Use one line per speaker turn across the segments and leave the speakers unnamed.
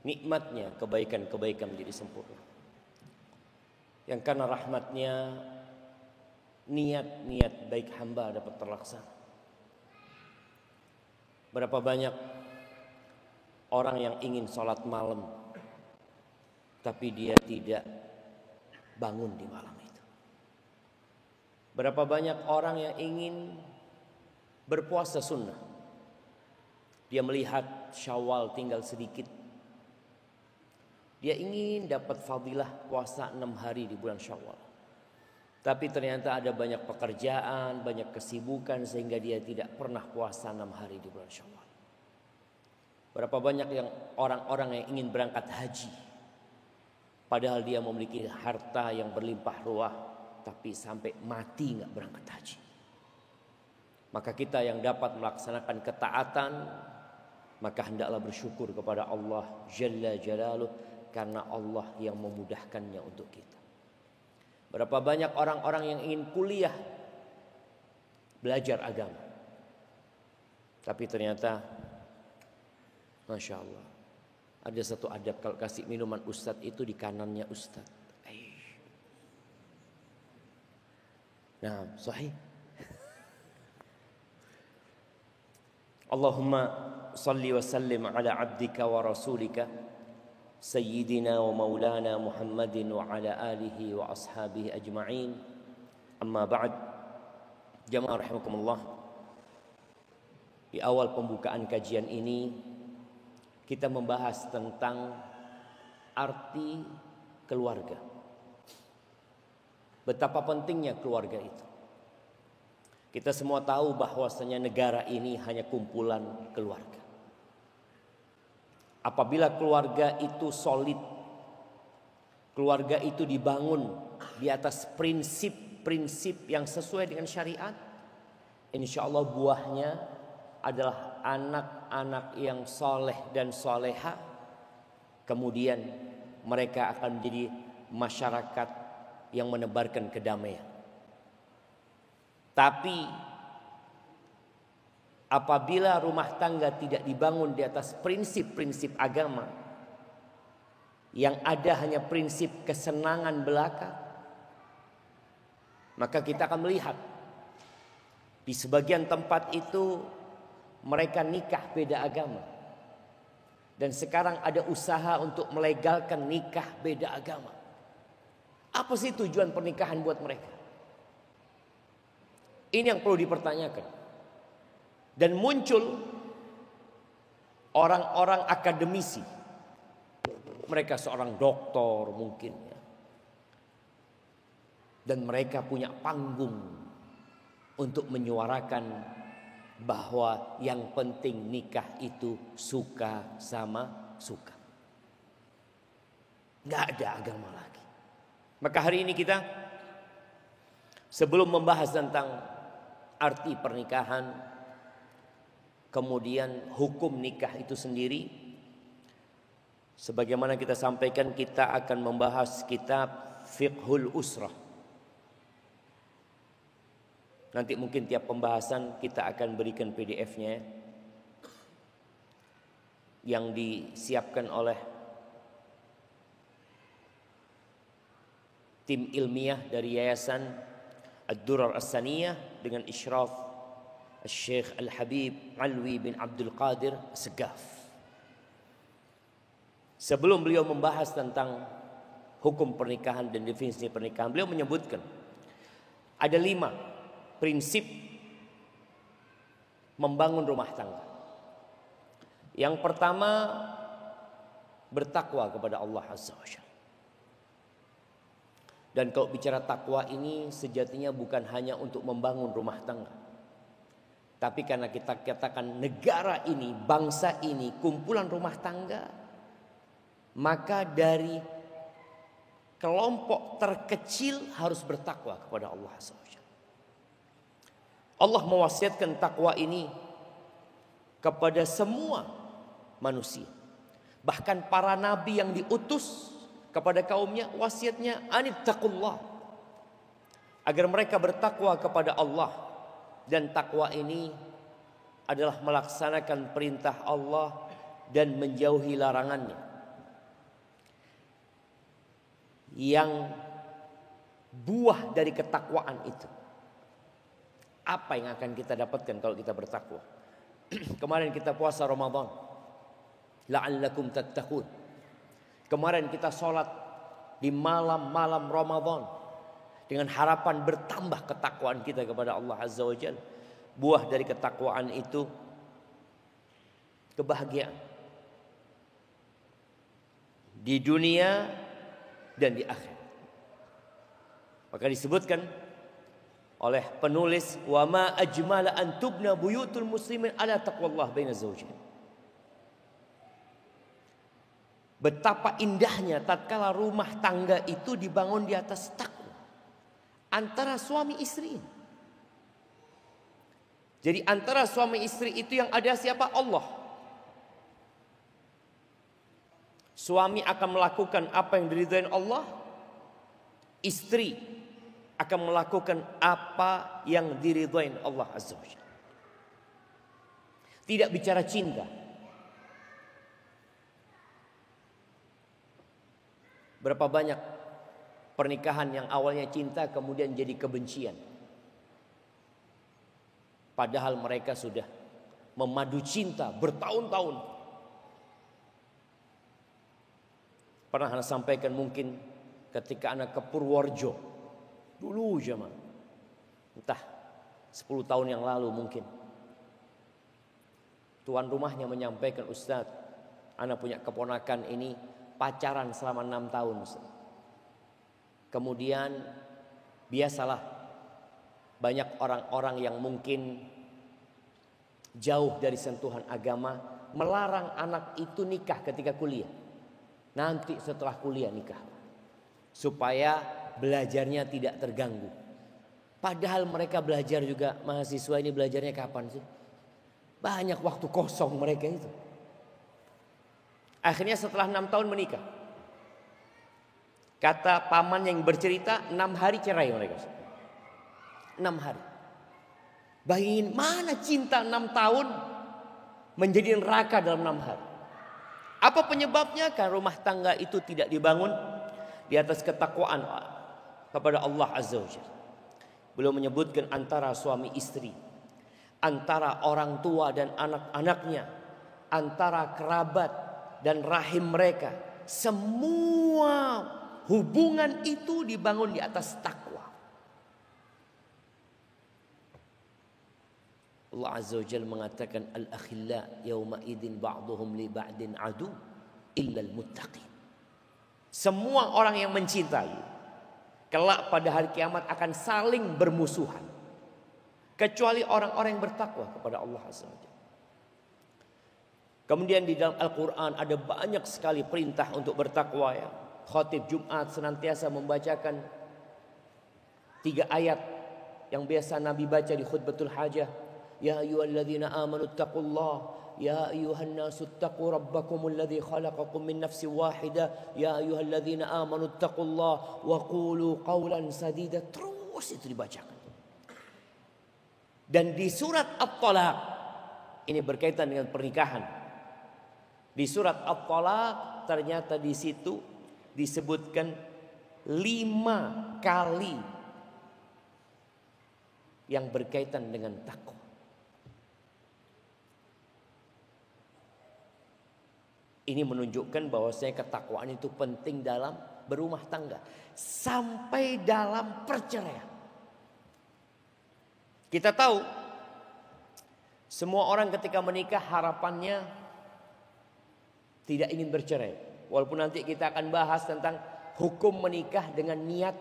nikmatnya kebaikan-kebaikan menjadi sempurna. Yang karena rahmatnya niat-niat baik hamba dapat terlaksana. Berapa banyak orang yang ingin sholat malam tapi dia tidak bangun di malam itu. Berapa banyak orang yang ingin berpuasa sunnah, dia melihat Syawal tinggal sedikit, dia ingin dapat fadilah puasa 6 hari di bulan Syawal. Tapi ternyata ada banyak pekerjaan, banyak kesibukan sehingga dia tidak pernah puasa 6 hari di bulan Syawal. Berapa banyak yang orang-orang yang ingin berangkat haji, padahal dia memiliki harta yang berlimpah ruah, tapi sampai mati nggak berangkat haji. Maka kita yang dapat melaksanakan ketaatan, maka hendaklah bersyukur kepada Allah Jalla Jalaluh, karena Allah yang memudahkannya untuk kita. Berapa banyak orang-orang yang ingin kuliah, belajar agama, tapi ternyata Masya Allah, ada satu adab kalau kasih minuman ustadz itu di kanannya ustadz. Nah, sahih. Allahumma salli wa sallim ala abdika wa rasulika Sayyidina wa maulana Muhammadin wa ala alihi wa ashabihi ajma'in. Amma ba'd. Jamaah rahimakumullah. Di awal pembukaan kajian ini kita membahas tentang arti keluarga. Betapa pentingnya keluarga itu. Kita semua tahu bahwasanya negara ini hanya kumpulan keluarga. Apabila keluarga itu solid, keluarga itu dibangun di atas prinsip-prinsip yang sesuai dengan syariat, insya Allah buahnya adalah anak-anak yang soleh dan soleha. Kemudian mereka akan menjadi masyarakat yang menebarkan kedamaian. Tapi apabila rumah tangga tidak dibangun di atas prinsip-prinsip agama, yang ada hanya prinsip kesenangan belaka, maka kita akan melihat di sebagian tempat itu mereka nikah beda agama. Dan sekarang ada usaha untuk melegalkan nikah beda agama. Apa sih tujuan pernikahan buat mereka? Ini yang perlu dipertanyakan. Dan muncul orang-orang akademisi. Mereka seorang doktor mungkin ya. Dan mereka punya panggung untuk menyuarakan bahwa yang penting nikah itu suka sama suka. Gak ada agama lagi. Maka hari ini kita sebelum membahas tentang arti pernikahan, kemudian hukum nikah itu sendiri, sebagaimana kita sampaikan, kita akan membahas kitab Fiqhul Usrah. Nanti mungkin tiap pembahasan kita akan berikan PDF-nya yang disiapkan oleh tim ilmiah dari Yayasan Ad-Durar As-Saniyah dengan isyraf Syekh Al-Habib Alwi bin Abdul Qadir Segaf. Sebelum beliau membahas tentang hukum pernikahan dan definisi pernikahan, beliau menyebutkan ada 5 prinsip membangun rumah tangga. Yang pertama, bertakwa kepada Allah Azza wa Jalla. Dan kalau bicara takwa ini sejatinya bukan hanya untuk membangun rumah tangga. Tapi karena kita katakan negara ini, bangsa ini, kumpulan rumah tangga, maka dari kelompok terkecil harus bertakwa kepada Allah Azza wa Jalla. Allah mewasiatkan takwa ini kepada semua manusia. Bahkan para nabi yang diutus kepada kaumnya, wasiatnya anittaqullah, agar mereka bertakwa kepada Allah. Dan takwa ini adalah melaksanakan perintah Allah dan menjauhi larangannya. yang buah dari ketakwaan itu. Apa yang akan kita dapatkan kalau kita bertakwa? Kemarin kita puasa Ramadan, la'allakum tattaqun. Kemarin kita sholat di malam-malam Ramadan dengan harapan bertambah ketakwaan kita kepada Allah Azza wa Jalla. Buah dari ketakwaan itu kebahagiaan di dunia dan di akhirat. Maka disebutkan oleh penulis, wa ma ajmala an tubna buyutul muslimin ala taqwallah baina zawjain. Betapa indahnya tatkala rumah tangga itu dibangun di atas takwa antara suami istri. Jadi antara suami istri itu yang ada siapa? Allah. Suami akan melakukan apa yang diridhai Allah, istri akan melakukan apa yang diridhai Allah Azza wa Jalla. Tidak bicara cinta. Berapa banyak pernikahan yang awalnya cinta kemudian jadi kebencian. Padahal mereka sudah memadu cinta bertahun-tahun. Pernah Anda sampaikan mungkin ketika anak ke Purworejo. Dulu zaman. Entah 10 tahun yang lalu mungkin. Tuan rumahnya menyampaikan, Ustaz, anak punya keponakan ini pacaran selama 6 tahun. Ustaz. Kemudian biasalah banyak orang-orang yang mungkin jauh dari sentuhan agama melarang anak itu nikah ketika kuliah. Nanti setelah kuliah nikah. Supaya belajarnya tidak terganggu. Padahal mereka belajar juga, mahasiswa ini belajarnya kapan sih? Banyak waktu kosong mereka itu. Akhirnya setelah 6 tahun menikah. Kata paman yang bercerita, 6 hari cerai mereka. 6 hari. Bayangin mana cinta 6 tahun menjadi neraka dalam 6 hari. Apa penyebabnya? Karena rumah tangga itu tidak dibangun di atas ketakwaan kepada Allah Azza wa Jalla. Beliau menyebutkan antara suami istri, antara orang tua dan anak-anaknya, antara kerabat dan rahim mereka. Semua hubungan itu dibangun di atas takwa. Allah Azza wa Jalla mengatakan al-akhilla yawma idzin ba'dhum li ba'din adu illa al-muttaqin. Semua orang yang mencintai kelak pada hari kiamat akan saling bermusuhan kecuali orang-orang yang bertakwa kepada Allah Azza wa Jalla. Kemudian di dalam Al-Qur'an ada banyak sekali perintah untuk bertakwa ya. Khatib Jumat senantiasa membacakan 3 ayat yang biasa Nabi baca di khutbatul hajah. Ya ayyuhalladzina amanu taqullaha ya ayyuhan nasu taqu rabbakumul ladzi khalaqakum min nafsin wahidah ya ayyuhalladzina amanu taqullaha wa qulu qawlan sadida. Terus itu dibacakan. Dan di surat At-Talaq ini berkaitan dengan pernikahan. Di surat At-Talaq ternyata di situ disebutkan 5 kali yang berkaitan dengan takwa. Ini menunjukkan bahwasanya ketakwaan itu penting dalam berumah tangga. Sampai dalam perceraian. Kita tahu semua orang ketika menikah harapannya tidak ingin bercerai. Walaupun nanti kita akan bahas tentang hukum menikah dengan niat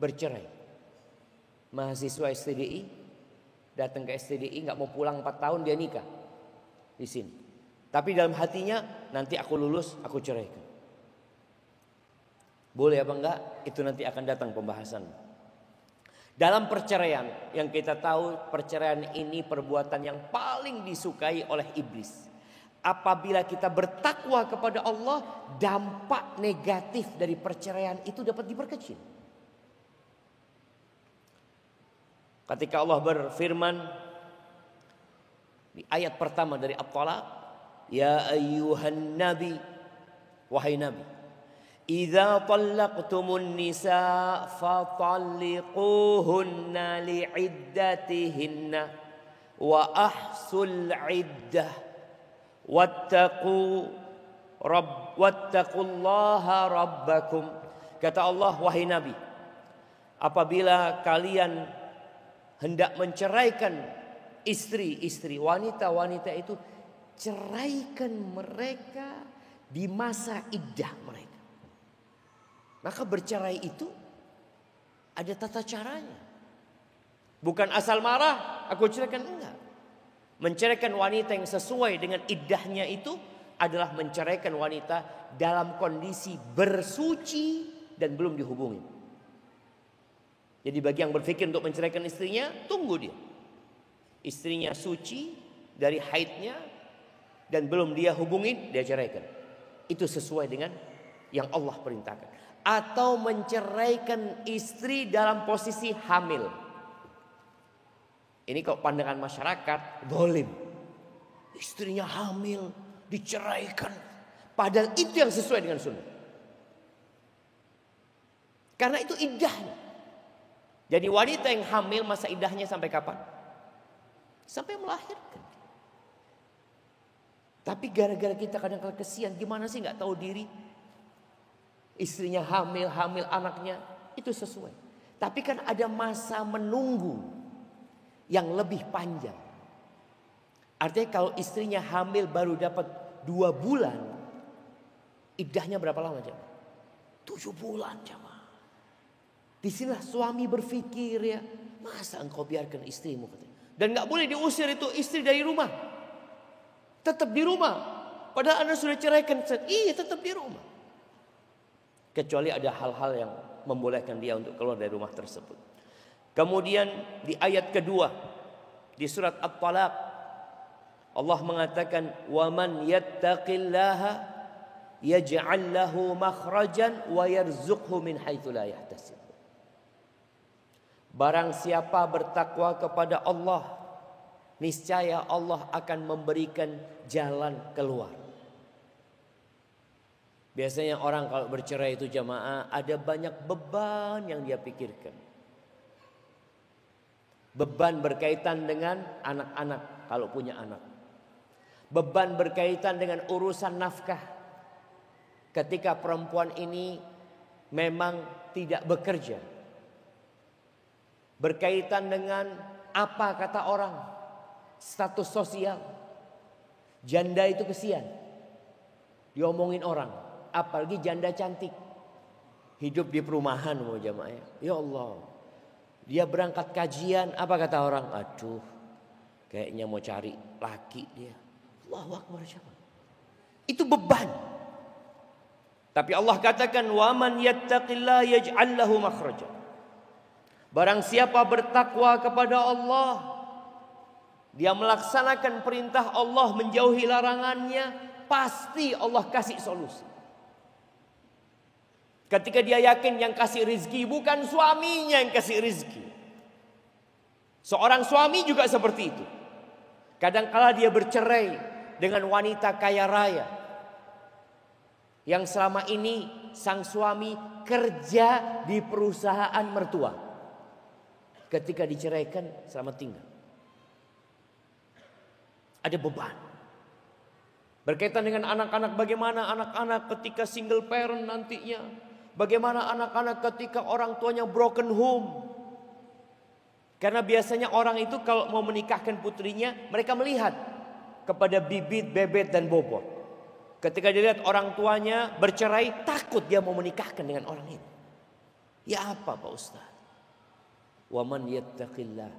bercerai. Mahasiswa STDI datang ke STDI nggak mau pulang 4 tahun dia nikah di sini. Tapi dalam hatinya nanti aku lulus aku ceraikan. Boleh apa enggak? Itu nanti akan datang pembahasan. Dalam perceraian yang kita tahu perceraian ini perbuatan yang paling disukai oleh iblis. Apabila kita bertakwa kepada Allah, dampak negatif dari perceraian itu dapat diperkecil. Ketika Allah berfirman di ayat pertama dari At-Talaq, ya ayyuhan nabi, wahai nabi, Idza talaqtumun nisa fatalliquhunna li'iddatihinna wa ahsul iddah wattaqullaha rabbakum. Kata Allah, wahai Nabi, apabila kalian hendak menceraikan istri-istri, wanita-wanita itu, ceraikan mereka di masa iddah mereka. Maka bercerai itu ada tata caranya. Bukan asal marah, aku ceraikan, enggak. Menceraikan wanita yang sesuai dengan iddahnya itu adalah menceraikan wanita dalam kondisi bersuci dan belum dihubungi. Jadi bagi yang berpikir untuk menceraikan istrinya, tunggu dia. Istrinya suci dari haidnya dan belum dia hubungin, dia ceraikan. Itu sesuai dengan yang Allah perintahkan. Atau menceraikan istri dalam posisi hamil. Ini kok pandangan masyarakat zalim. Istrinya hamil diceraikan. Padahal itu yang sesuai dengan sunnah. Karena itu iddahnya. Jadi wanita yang hamil masa iddahnya sampai kapan? Sampai melahirkan. Tapi gara-gara kita kadang-kadang kesian, gimana sih nggak tahu diri? Istrinya hamil anaknya, itu sesuai. Tapi kan ada masa menunggu yang lebih panjang. Artinya kalau istrinya hamil baru dapat 2 bulan, iddahnya berapa lama jemaah? 7 bulan jemaah. Disinilah suami berpikir, ya, masa engkau biarkan istrimu? Dan gak boleh diusir itu istri dari rumah. Tetap di rumah. Padahal Anda sudah ceraikan. Iya, tetap di rumah. Kecuali ada hal-hal yang membolehkan dia untuk keluar dari rumah tersebut. Kemudian di ayat kedua di surat At-Talaq, Allah mengatakan, "Wa man yattaqillaha yaj'al lahu makhrajan wa yarzuqhu min haitsu la yahtasib." Barang siapa bertakwa kepada Allah, niscaya Allah akan memberikan jalan keluar. Biasanya orang kalau bercerai itu jamaah, ada banyak beban yang dia pikirkan. Beban berkaitan dengan anak-anak kalau punya anak. Beban berkaitan dengan urusan nafkah. Ketika perempuan ini memang tidak bekerja. Berkaitan dengan apa kata orang, status sosial. Janda itu kesian, diomongin orang. Apalagi janda cantik, hidup di perumahan mau jamaah. Ya Allah, dia berangkat kajian, apa kata orang? Aduh, kayaknya mau cari laki dia. Allahu Akbar jamaah. Itu beban. Tapi Allah katakan, wa man yattaqillah yaj'al lahu makhraja. Barang siapa bertakwa kepada Allah, dia melaksanakan perintah Allah, menjauhi larangannya, pasti Allah kasih solusi. Ketika dia yakin yang kasih rizki bukan suaminya yang kasih rizki. Seorang suami juga seperti itu. Kadang-kala dia bercerai dengan wanita kaya raya, yang selama ini sang suami kerja di perusahaan mertua. Ketika diceraikan, selamat tinggal. Ada beban. Berkaitan dengan anak-anak, bagaimana anak-anak ketika single parent nantinya. Bagaimana anak-anak ketika orang tuanya broken home. Karena biasanya orang itu kalau mau menikahkan putrinya, mereka melihat kepada bibit, bebet, dan bobot. Ketika dilihat orang tuanya bercerai, takut dia mau menikahkan dengan orang ini. Ya apa Pak Ustaz? Wa man yattaqillah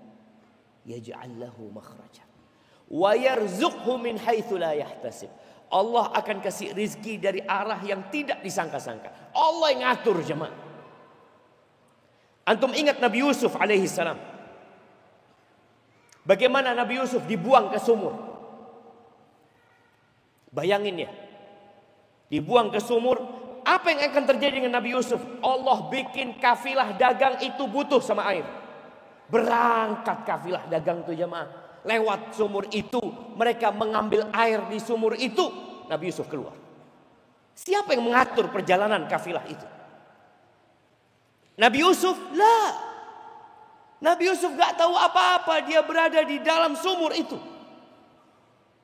yaj'al lahu makhrajan wa yarzuqhu min haitsu la yahtasib. Allah akan kasih rizki dari arah yang tidak disangka-sangka. Allah yang ngatur jemaah. Antum ingat Nabi Yusuf alaihi salam. Bagaimana Nabi Yusuf dibuang ke sumur. Bayangin ya. Dibuang ke sumur. Apa yang akan terjadi dengan Nabi Yusuf? Allah bikin kafilah dagang itu butuh sama air. Berangkat kafilah dagang itu jemaah. Lewat sumur itu, mereka mengambil air di sumur itu, Nabi Yusuf keluar. Siapa yang mengatur perjalanan kafilah itu? Nabi Yusuf? Lah. Nabi Yusuf gak tahu apa-apa. Dia berada di dalam sumur itu.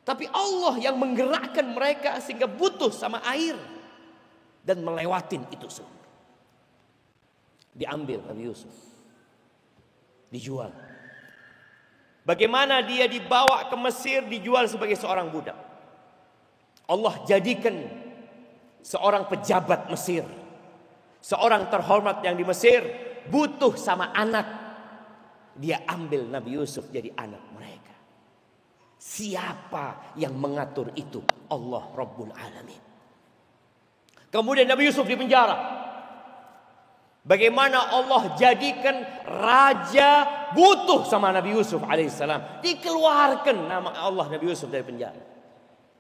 Tapi Allah yang menggerakkan mereka sehingga butuh sama air. Dan melewatin itu sumur. Diambil Nabi Yusuf. Dijual. Bagaimana dia dibawa ke Mesir, dijual sebagai seorang budak. Allah jadikan seorang pejabat Mesir, seorang terhormat yang di Mesir, butuh sama anak. Dia ambil Nabi Yusuf jadi anak mereka. Siapa yang mengatur itu? Allah Rabbul Alamin. Kemudian Nabi Yusuf dipenjara. Bagaimana Allah jadikan raja butuh sama Nabi Yusuf alaihissalam. Dikeluarkan nama Allah Nabi Yusuf dari penjara.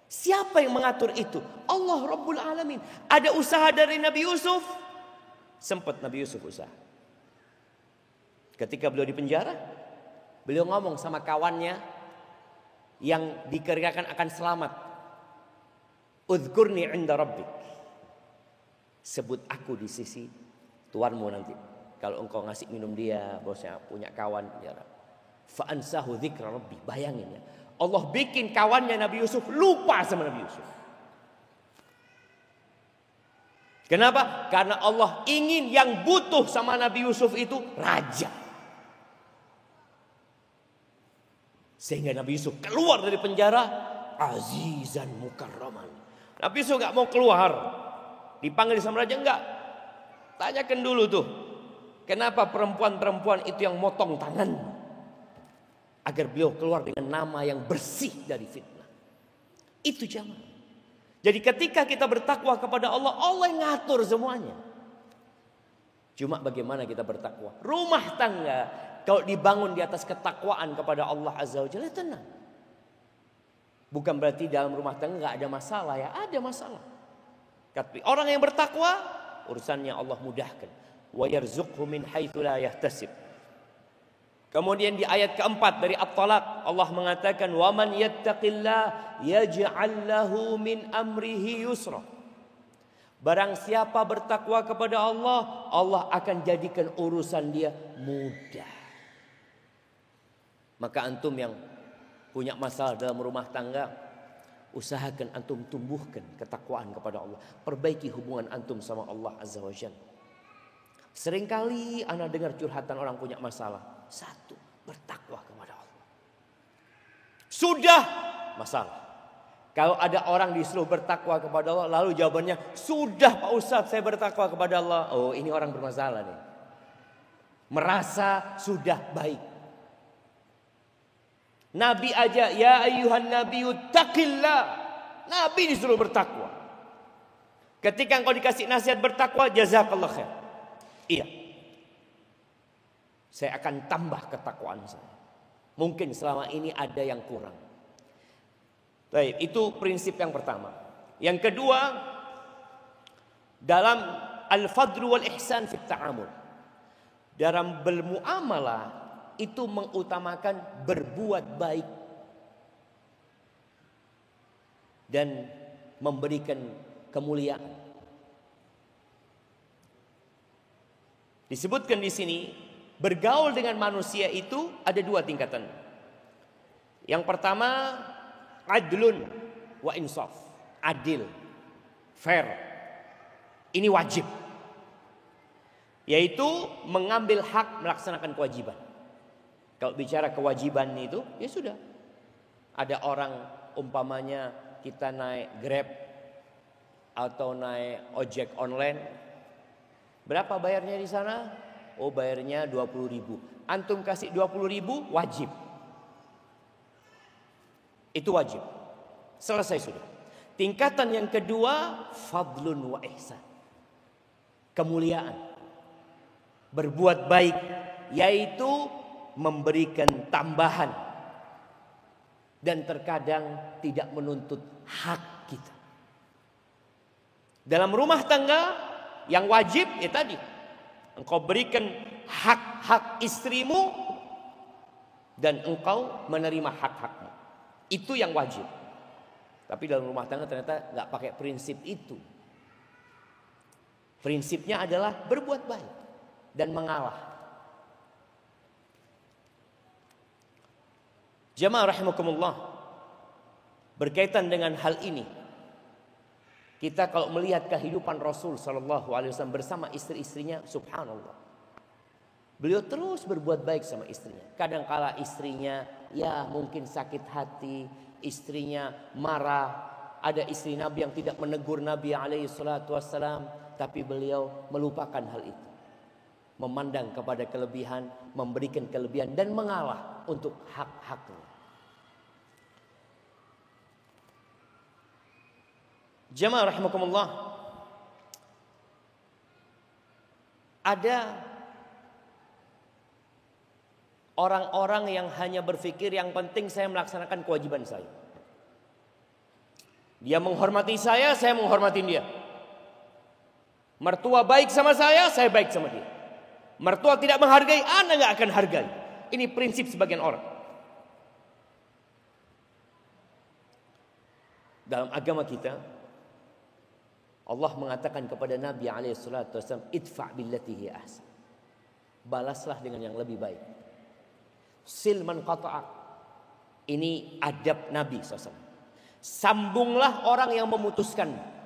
Siapa yang mengatur itu? Allah Rabbul Alamin. Ada usaha dari Nabi Yusuf? Sempat Nabi Yusuf usaha. Ketika beliau di penjara, beliau ngomong sama kawannya yang dikirakan akan selamat. Udhkurni inda rabbik. Sebut aku di sisi Tuanmu nanti. Kalau engkau ngasih minum dia, bosnya punya kawan penjara. Fa'ansahu dzikra rabbi. Bayangin ya. Allah bikin kawannya Nabi Yusuf lupa sama Nabi Yusuf. Kenapa? Karena Allah ingin yang butuh sama Nabi Yusuf itu raja. Sehingga Nabi Yusuf keluar dari penjara azizan mukarraman. Nabi Yusuf gak mau keluar. Dipanggil sama raja enggak. Tanyakan dulu tuh. Kenapa perempuan-perempuan itu yang motong tangan? Agar beliau keluar dengan nama yang bersih dari fitnah. Itu jamaah. Jadi ketika kita bertakwa kepada Allah, Allah yang ngatur semuanya. Cuma bagaimana kita bertakwa? Rumah tangga kalau dibangun di atas ketakwaan kepada Allah Azza wa Jalla, tenang. Bukan berarti dalam rumah tangga gak ada masalah ya, ada masalah. Tapi orang yang bertakwa, urusannya Allah mudahkan. Wa yarzuqhu min haitsu la yahtasib. Kemudian di ayat keempat dari At-Talaq Allah mengatakan wa man yattaqillah yaj'al lahu min amrihi yusra. Barang siapa bertakwa kepada Allah, Allah akan jadikan urusan dia mudah. Maka antum yang punya masalah dalam rumah tangga, usahakan antum tumbuhkan ketakwaan kepada Allah. Perbaiki hubungan antum sama Allah Azza wa Jalla. Seringkali ana dengar curhatan orang punya masalah. Satu, bertakwa kepada Allah. Sudah masalah. Kalau ada orang disuruh bertakwa kepada Allah, lalu jawabannya, sudah Pak Ustadz saya bertakwa kepada Allah. Oh, ini orang bermasalah nih. Merasa sudah baik. Nabi aja, ya ayyuhan nabiyyu taqillah. Nabi disuruh bertakwa. Ketika engkau dikasih nasihat bertakwa, jazakallah khair. Iya. Saya akan tambah ketakwaan saya. Mungkin selama ini ada yang kurang. Baik, itu prinsip yang pertama. Yang kedua, dalam al-fadlu wal ihsan fit ta'amul. Dalam bermuamalah itu mengutamakan berbuat baik dan memberikan kemuliaan. Disebutkan di sini, bergaul dengan manusia itu ada dua tingkatan. Yang pertama, adlun wa insaf. Adil, fair. Ini wajib. Yaitu mengambil hak melaksanakan kewajiban. Kalau bicara kewajiban itu, ya sudah. Ada orang umpamanya kita naik Grab atau naik ojek online. Berapa bayarnya di sana? Oh, bayarnya 20.000. Antum kasih 20.000 wajib. Itu wajib. Selesai sudah. Tingkatan yang kedua, fadlun wa ihsan. Kemuliaan. Berbuat baik, yaitu memberikan tambahan. Dan terkadang tidak menuntut hak kita. Dalam rumah tangga, yang wajib ya tadi. Engkau berikan hak-hak istrimu dan engkau menerima hak-hakmu. Itu yang wajib. Tapi dalam rumah tangga ternyata gak pakai prinsip itu. Prinsipnya adalah berbuat baik dan mengalah. Jamaah rahimakumullah, berkaitan dengan hal ini, kita kalau melihat kehidupan Rasul sallallahu alaihi wasallam bersama istri-istrinya, subhanallah. Beliau terus berbuat baik sama istrinya. Kadangkala istrinya ya mungkin sakit hati, istrinya marah. Ada istri Nabi yang tidak menegur Nabi alaihi salatu wassalam, tapi beliau melupakan hal itu. Memandang kepada kelebihan, memberikan kelebihan dan mengalah untuk hak-haknya. Jamaah rahimakumullah, ada orang-orang yang hanya berpikir yang penting saya melaksanakan kewajiban saya. Dia menghormati saya menghormati dia. Mertua baik sama saya baik sama dia. Mertua tidak menghargai, Anda nggak akan hargai. Ini prinsip sebagian orang. Dalam agama kita, Allah mengatakan kepada Nabi SAW, idfa' billati hiya ahsan. Balaslah dengan yang lebih baik. Sil man qata'a. Ini adab Nabi SAW. Sambunglah orang yang memutuskan.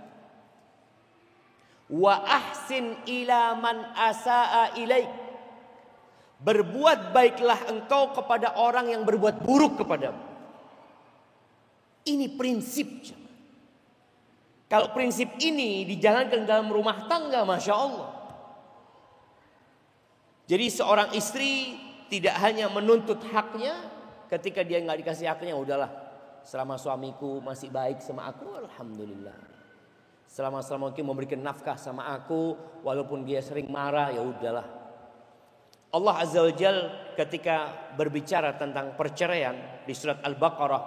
Wa ahsin ila man asa'a ilaik. Berbuat baiklah engkau kepada orang yang berbuat buruk kepadamu. Ini prinsip. Kalau prinsip ini dijalankan dalam rumah tangga, Masya Allah. Jadi seorang istri tidak hanya menuntut haknya. Ketika dia nggak dikasih haknya, udahlah. Selama suamiku masih baik sama aku, alhamdulillah. Selama mungkin memberikan nafkah sama aku, walaupun dia sering marah, ya udahlah. Allah Azza wa Jal ketika berbicara tentang perceraian di surat Al-Baqarah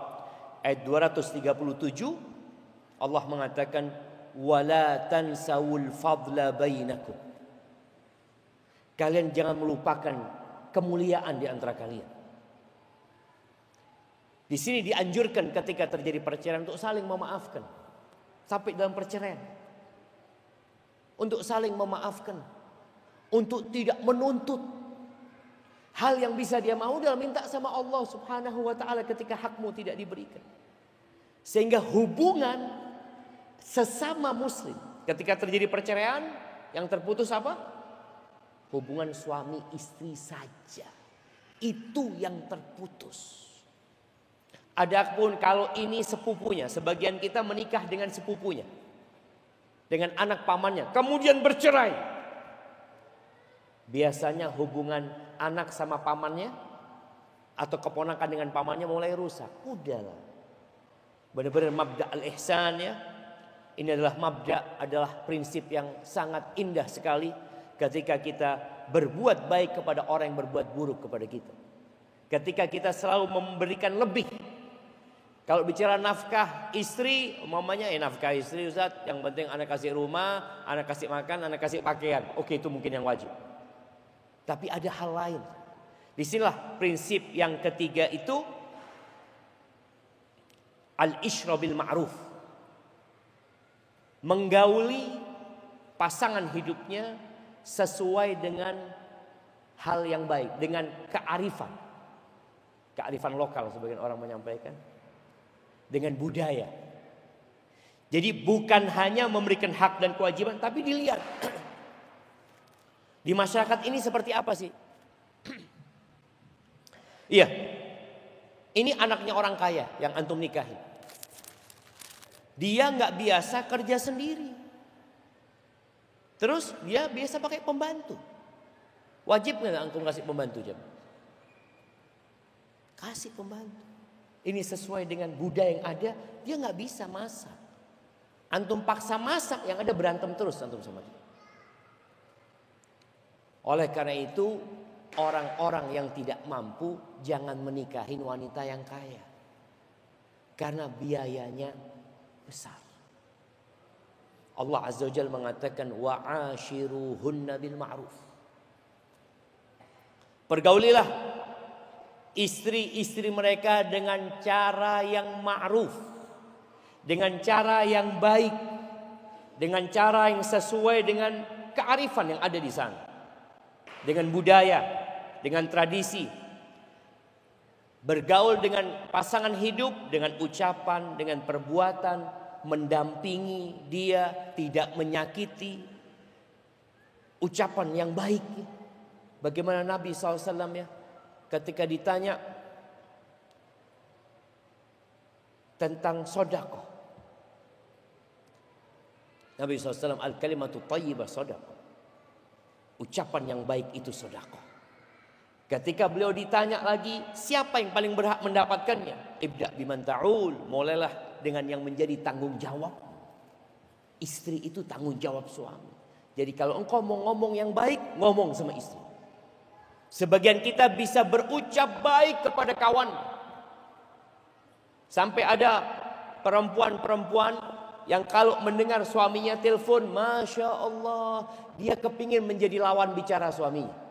ayat 237, Allah mengatakan wala tansawul fadla bainakum. Kalian jangan melupakan kemuliaan di antara kalian. Di sini dianjurkan ketika terjadi perceraian untuk saling memaafkan. Sampai dalam perceraian. Untuk saling memaafkan. Untuk tidak menuntut. Hal yang bisa dia mau dia minta sama Allah Subhanahu wa ta'ala ketika hakmu tidak diberikan. Sehingga hubungan sesama muslim. Ketika terjadi perceraian, yang terputus apa? Hubungan suami istri saja. Itu yang terputus. Adapun kalau ini sepupunya, sebagian kita menikah dengan sepupunya, dengan anak pamannya, kemudian bercerai. Biasanya hubungan anak sama pamannya atau keponakan dengan pamannya mulai rusak. Udahlah. Benar-benar mabda al-ihsan ya. Ini adalah prinsip yang sangat indah sekali ketika kita berbuat baik kepada orang yang berbuat buruk kepada kita. Ketika kita selalu memberikan lebih. Kalau bicara nafkah istri, umpamanya nafkah istri Ustaz, yang penting anak kasih rumah, anak kasih makan, anak kasih pakaian. Oke, itu mungkin yang wajib. Tapi ada hal lain. Disinilah prinsip yang ketiga itu al-isyra bil ma'ruf. Menggauli pasangan hidupnya sesuai dengan hal yang baik, dengan kearifan. Kearifan lokal sebagian orang menyampaikan. Dengan budaya. Jadi bukan hanya memberikan hak dan kewajiban, tapi dilihat di masyarakat ini seperti apa sih? Iya, ini anaknya orang kaya yang antum nikahi. Dia nggak biasa kerja sendiri. Terus dia biasa pakai pembantu. Wajib nggak antum kasih pembantu jam? Kasih pembantu. Ini sesuai dengan budaya yang ada. Dia nggak bisa masak. Antum paksa masak, yang ada berantem terus antum sama dia. Oleh karena itu, orang-orang yang tidak mampu jangan menikahin wanita yang kaya. Karena biayanya besar. Allah Azza wa Jalla mengatakan wa'ashiruhunna bil ma'ruf. Pergaulilah istri-istri mereka dengan cara yang ma'ruf, dengan cara yang baik, dengan cara yang sesuai dengan kearifan yang ada di sana. Dengan budaya, dengan tradisi. Bergaul dengan pasangan hidup, dengan ucapan, dengan perbuatan, mendampingi dia, tidak menyakiti. Ucapan yang baik. Bagaimana Nabi SAW ya, ketika ditanya tentang sedekah. Nabi SAW, al-kalimatu thayyibah sedekah. Ucapan yang baik itu sedekah. Ketika beliau ditanya lagi, siapa yang paling berhak mendapatkannya? Ibda biman ta'ul, mulailah dengan yang menjadi tanggung jawab. Istri itu tanggung jawab suami. Jadi kalau engkau mau ngomong yang baik, ngomong sama istri. Sebagian kita bisa berucap baik kepada kawan. Sampai ada perempuan-perempuan yang kalau mendengar suaminya telepon, Masya Allah, dia kepingin menjadi lawan bicara suaminya.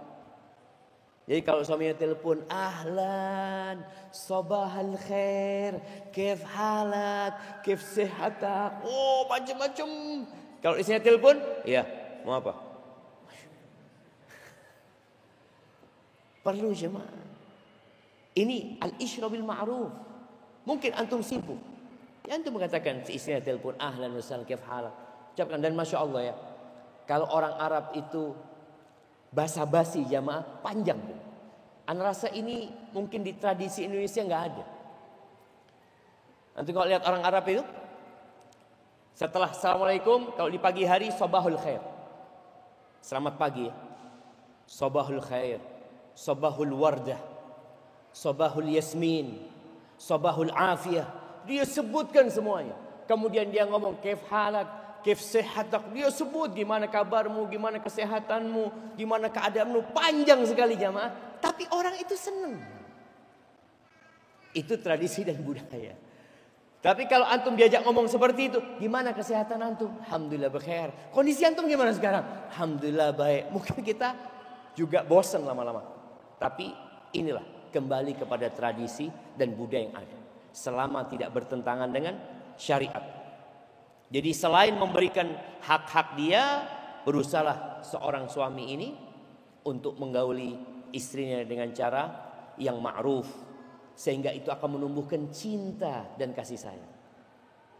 Jadi kalau suaminya telepon, ahlan, sabahal khair, kif halak, kif sehatak, oh macam-macam. Kalau istrinya telepon, ya mau apa? Perlu jemaah. Ini al-isyra bil ma'ruf. Mungkin antum sibuk. Ya, antum mengatakan si istrinya telepon, ahlan wa sahlan, kif halak. Ucapkan, dan Masya Allah ya. Kalau orang Arab itu basa-basi jamaah panjang. Ana rasa ini mungkin di tradisi Indonesia nggak ada. Nanti kalau lihat orang Arab itu, setelah assalamualaikum, kalau di pagi hari sabahul khair, selamat pagi, sabahul khair, sabahul wardah, sabahul yasmin, sabahul afiyah. Dia sebutkan semuanya. Kemudian dia ngomong kaif halak, kaif sehatak. Dia sebut gimana kabarmu, gimana kesehatanmu, gimana keadaanmu. Panjang sekali jamaah. Tapi orang itu senang. Itu tradisi dan budaya. Tapi kalau antum diajak ngomong seperti itu, gimana kesehatan antum? Alhamdulillah bekhair. Kondisi antum gimana sekarang? Alhamdulillah baik. Mungkin kita juga bosan lama-lama. Tapi inilah kembali kepada tradisi dan budaya yang ada. Selama tidak bertentangan dengan syariat. Jadi selain memberikan hak-hak dia, berusahalah seorang suami ini untuk menggauli istrinya dengan cara yang ma'ruf, sehingga itu akan menumbuhkan cinta dan kasih sayang.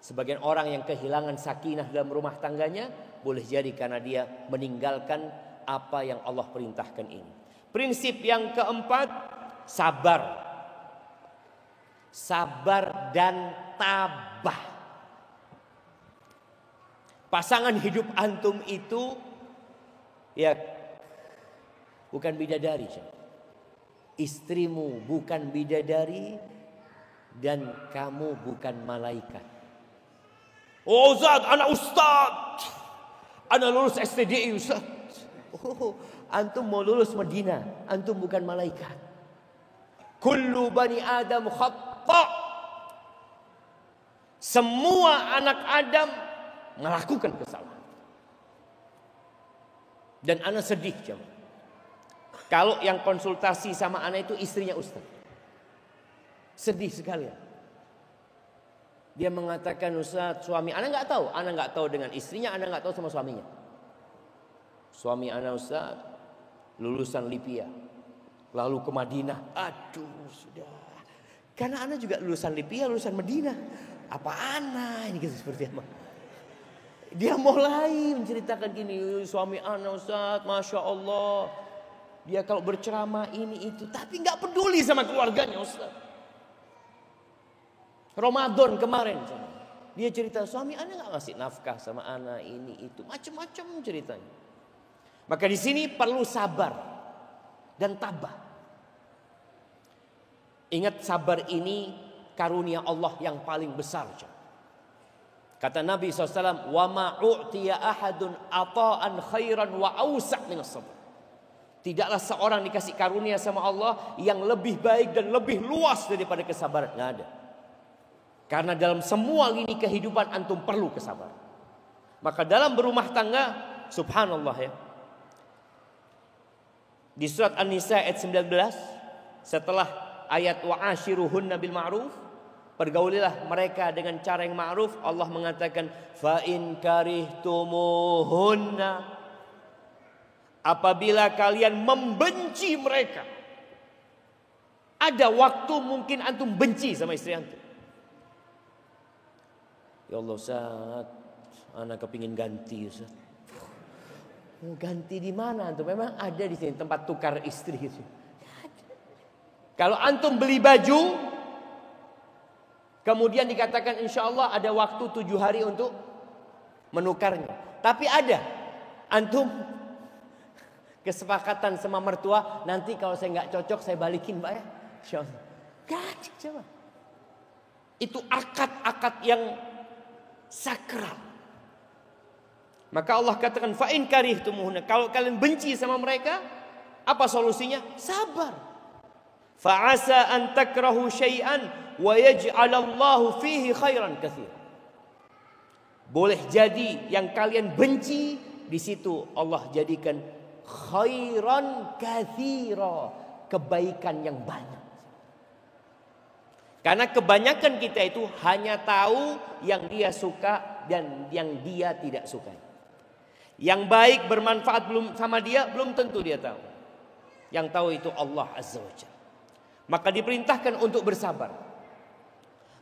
Sebagian orang yang kehilangan sakinah dalam rumah tangganya, boleh jadi karena dia meninggalkan apa yang Allah perintahkan ini. Prinsip yang keempat, sabar. Sabar dan tabah. Pasangan hidup antum itu ya bukan bidadari. Istrimu bukan bidadari dan kamu bukan malaikat. Oh Ustaz, anak Ustaz. Anak lulus STDI Ustaz. Oh, antum mau lulus Madinah, antum bukan malaikat. Kullu bani Adam khata. Semua anak Adam melakukan kesalahan. Dan ana sedih jemaah. Kalau yang konsultasi sama ana itu istrinya Ustaz. Sedih sekali. Dia mengatakan, Ustaz, suami ana enggak tahu. Ana enggak tahu dengan istrinya, ana enggak tahu sama suaminya. Suami ana Ustaz lulusan Lipia. Lalu ke Madinah. Aduh, sudah. Karena ana juga lulusan Lipia, lulusan Madinah. Apa ana ini gitu seperti apa? Dia mulai menceritakan gini, suami ana Ustaz, Masya Allah, dia kalau berceramah ini itu, tapi nggak peduli sama keluarganya Ustaz. Ramadan kemarin, dia cerita suami ana nggak ngasih nafkah sama ana ini itu, macam-macam ceritanya. Maka di sini perlu sabar dan tabah. Ingat, sabar ini karunia Allah yang paling besar. Kata Nabi SAW, wa ma'u'tiya ahadun ata'an khairan wa awsa' minas sabr. Tidaklah seorang dikasih karunia sama Allah yang lebih baik dan lebih luas daripada kesabaran. Nggak ada. Karena dalam semua lini kehidupan antum perlu kesabaran. Maka dalam berumah tangga, subhanallah ya, di surat An-Nisa ayat 19, setelah ayat wa'ashiruhunna bil ma'ruf, pergaulilah mereka dengan cara yang ma'ruf, Allah mengatakan fa in karihtumuhunna, apabila kalian membenci mereka. Ada waktu mungkin antum benci sama istri antum. Ya Allah Ustaz, anak kepingin ganti Ustaz. Mau ganti di mana antum? Memang ada di sini tempat tukar istri itu. Kalau antum beli baju, kemudian dikatakan insya Allah ada waktu 7 hari untuk menukarnya. Tapi ada antum kesepakatan sama mertua, nanti kalau saya nggak cocok saya balikin Mbak ya. Insya Allah. Gak coba. Itu akad-akad yang sakral. Maka Allah katakan fa in karihtumuhunna, kalau kalian benci sama mereka, apa solusinya? Sabar. Fa asa an takrahu syai'an wa yaj'alallahu fihi khairan katsir. Boleh jadi yang kalian benci di situ Allah jadikan khairan katsira, kebaikan yang banyak. Karena kebanyakan kita itu hanya tahu yang dia suka dan yang dia tidak suka. Yang baik bermanfaat belum sama dia belum tentu dia tahu. Yang tahu itu Allah Azza wa Jalla. Maka diperintahkan untuk bersabar.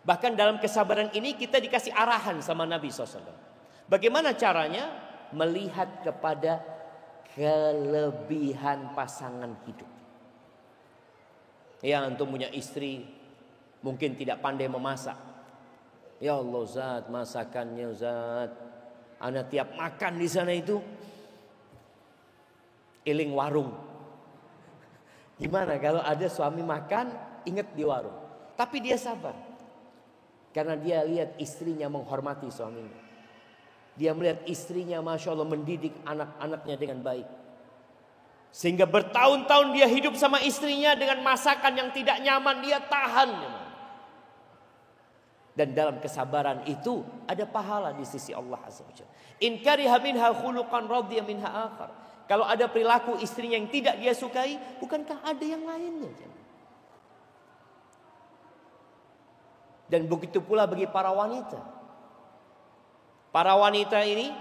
Bahkan dalam kesabaran ini kita dikasih arahan sama Nabi SAW. Bagaimana caranya? Melihat kepada kelebihan pasangan hidup. Ya, antum punya istri mungkin tidak pandai memasak. Ya Allah Zat, masakannya Zat, ana tiap makan di sana itu eling warung. Gimana kalau ada suami makan ingat di warung? Tapi dia sabar. Karena dia lihat istrinya menghormati suaminya. Dia melihat istrinya Masya Allah mendidik anak-anaknya dengan baik. Sehingga bertahun-tahun dia hidup sama istrinya dengan masakan yang tidak nyaman, dia tahan. Dan dalam kesabaran itu ada pahala di sisi Allah Azza wa Jalla. In kariha minha khuluqan radiya minha akhar. Kalau ada perilaku istrinya yang tidak dia sukai, bukankah ada yang lainnya? Dan begitu pula bagi para wanita. Para wanita ini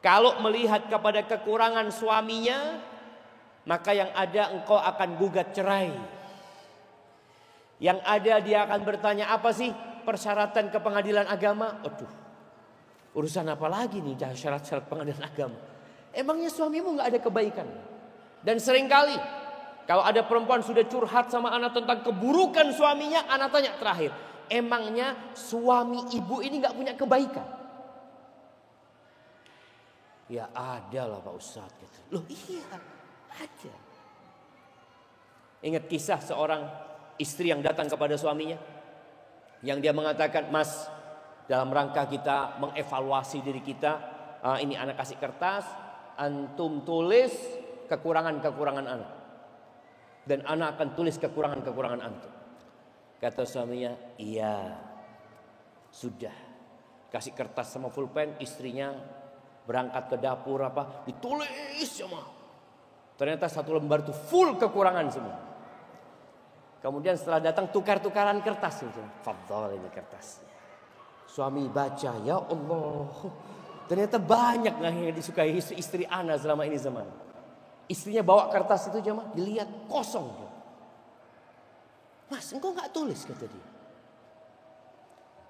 kalau melihat kepada kekurangan suaminya, maka yang ada engkau akan gugat cerai. Yang ada dia akan bertanya, apa sih persyaratan ke pengadilan agama? Aduh, urusan apa lagi nih syarat-syarat pengadilan agama? Emangnya suamimu gak ada kebaikan? Dan seringkali kalau ada perempuan sudah curhat sama anak tentang keburukan suaminya, anak tanya terakhir, emangnya suami ibu ini gak punya kebaikan? Ya ada lah Pak Ustadz. Loh iya ada. Ingat kisah seorang istri yang datang kepada suaminya, yang dia mengatakan, Mas, dalam rangka kita mengevaluasi diri kita, ini anak kasih kertas, antum tulis kekurangan-kekurangan anak, dan anak akan tulis kekurangan-kekurangan antum. Kata suaminya, iya, sudah. Kasih kertas sama pulpen, istrinya berangkat ke dapur ditulis semua. Ternyata satu lembar itu full kekurangan semua. Kemudian setelah datang tukar-tukaran kertas itu. Fadhal ini kertasnya. Suami baca, ya Allah. Ternyata banyak yang disukai istri ana selama ini zaman. Istrinya bawa kertas itu jemaah, dilihat kosong. Mas, engkau gak tulis, kata dia.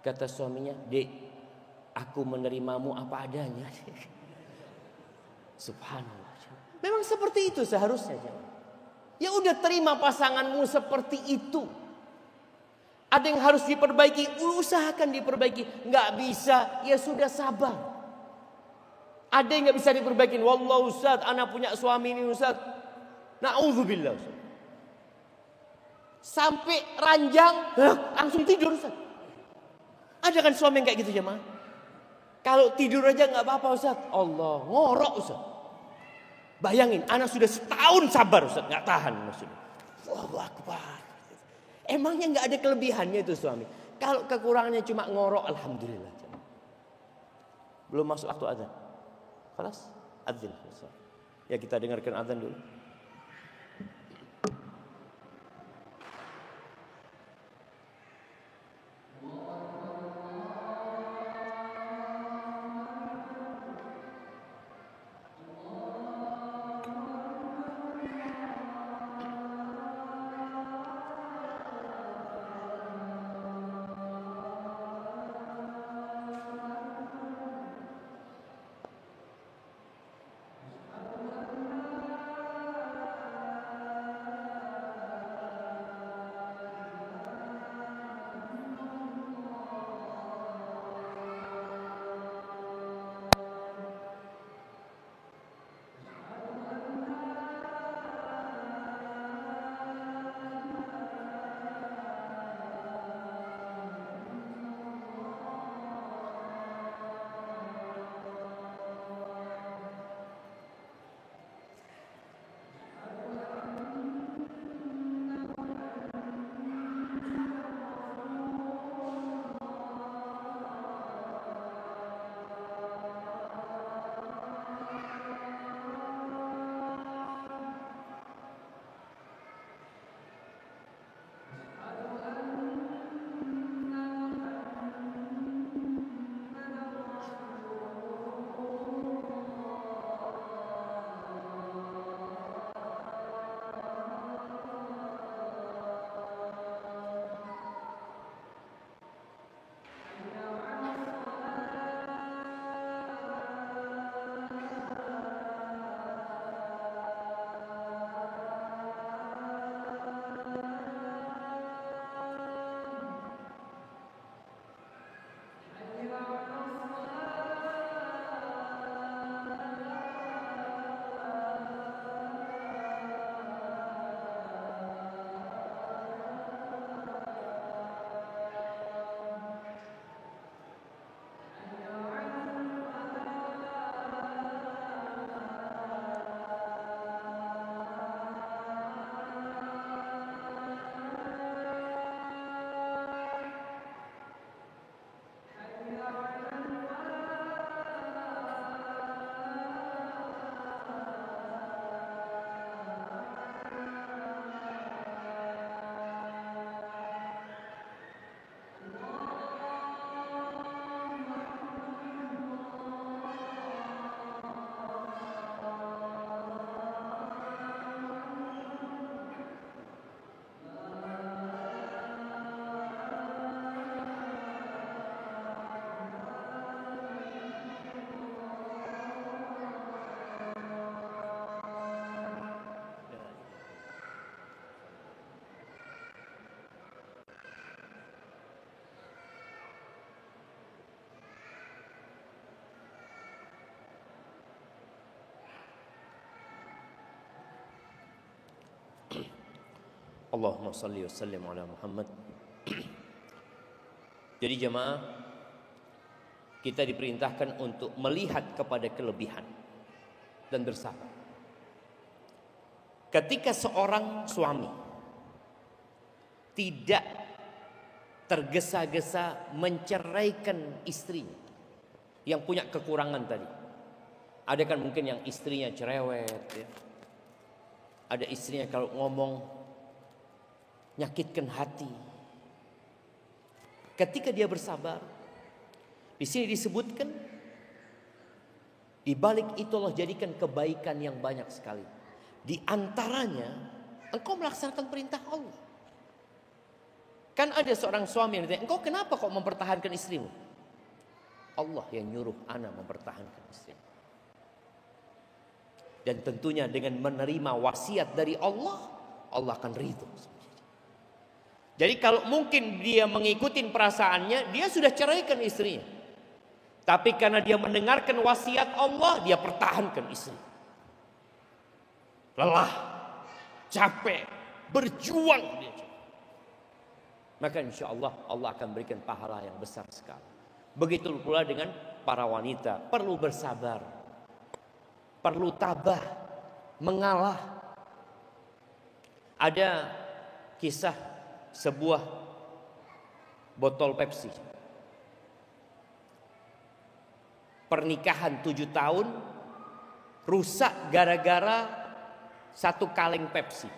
Kata suaminya, Dek, aku menerimamu apa adanya. Subhanallah. Memang seperti itu seharusnya. Ya udah, terima pasanganmu seperti itu. Ada yang harus diperbaiki, usahakan diperbaiki. Nggak bisa, ya sudah sabar. Ada yang nggak bisa diperbaiki. Wallah Ustaz, anak punya suami ini Ustaz, na'udzubillah Ustaz. Sampai ranjang, langsung tidur Ustaz. Ada kan suami yang kayak gitu jemaah? Kalau tidur aja nggak apa-apa Ustaz. Allah, ngorok Ustaz. Bayangin, anak sudah setahun sabar Ustaz, nggak tahan maksudnya. Allahu Akbar. Emangnya nggak ada kelebihannya itu suami? Kalau kekurangannya cuma ngorok, alhamdulillah. Belum masuk waktu azan. Kelas azan. Ya kita dengarkan azan dulu. Allahumma salli wa sallim ala Muhammad. Jadi jemaah, kita diperintahkan untuk melihat kepada kelebihan dan bersabar. Ketika seorang suami tidak tergesa-gesa menceraikan istrinya yang punya kekurangan tadi. Ada kan mungkin yang istrinya cerewet ya. Ada istrinya kalau ngomong nyakitkan hati. Ketika dia bersabar, di sini disebutkan di balik itu Allah jadikan kebaikan yang banyak sekali. Di antaranya engkau melaksanakan perintah Allah. Kan ada seorang suami yang ditanya, engkau kenapa kok mempertahankan istrimu? Allah yang nyuruh ana mempertahankan istrimu. Dan tentunya dengan menerima wasiat dari Allah, Allah akan ridho. Jadi kalau mungkin dia mengikuti perasaannya, dia sudah ceraikan istrinya. Tapi karena dia mendengarkan wasiat Allah, dia pertahankan istri. Lelah, capek, berjuang dia. Maka insya Allah Allah akan berikan pahala yang besar sekali. Begitu pula dengan para wanita, perlu bersabar, perlu tabah, mengalah. Ada kisah sebuah botol Pepsi. Pernikahan 7 tahun rusak gara-gara satu kaleng Pepsi.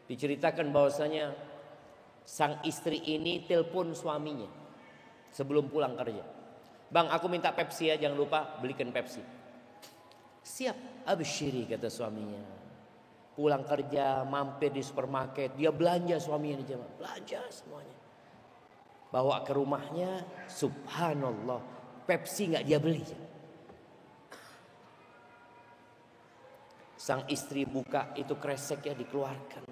Diceritakan bahwasanya sang istri ini telepon suaminya sebelum pulang kerja. Bang, aku minta Pepsi ya, jangan lupa belikan Pepsi. Siap, absyiri kata suaminya. Pulang kerja, mampir di supermarket, dia belanja suaminya di jamaah, belanja semuanya. Bawa ke rumahnya, subhanallah, Pepsi nggak dia beli. Sang istri buka itu kreseknya dikeluarkan.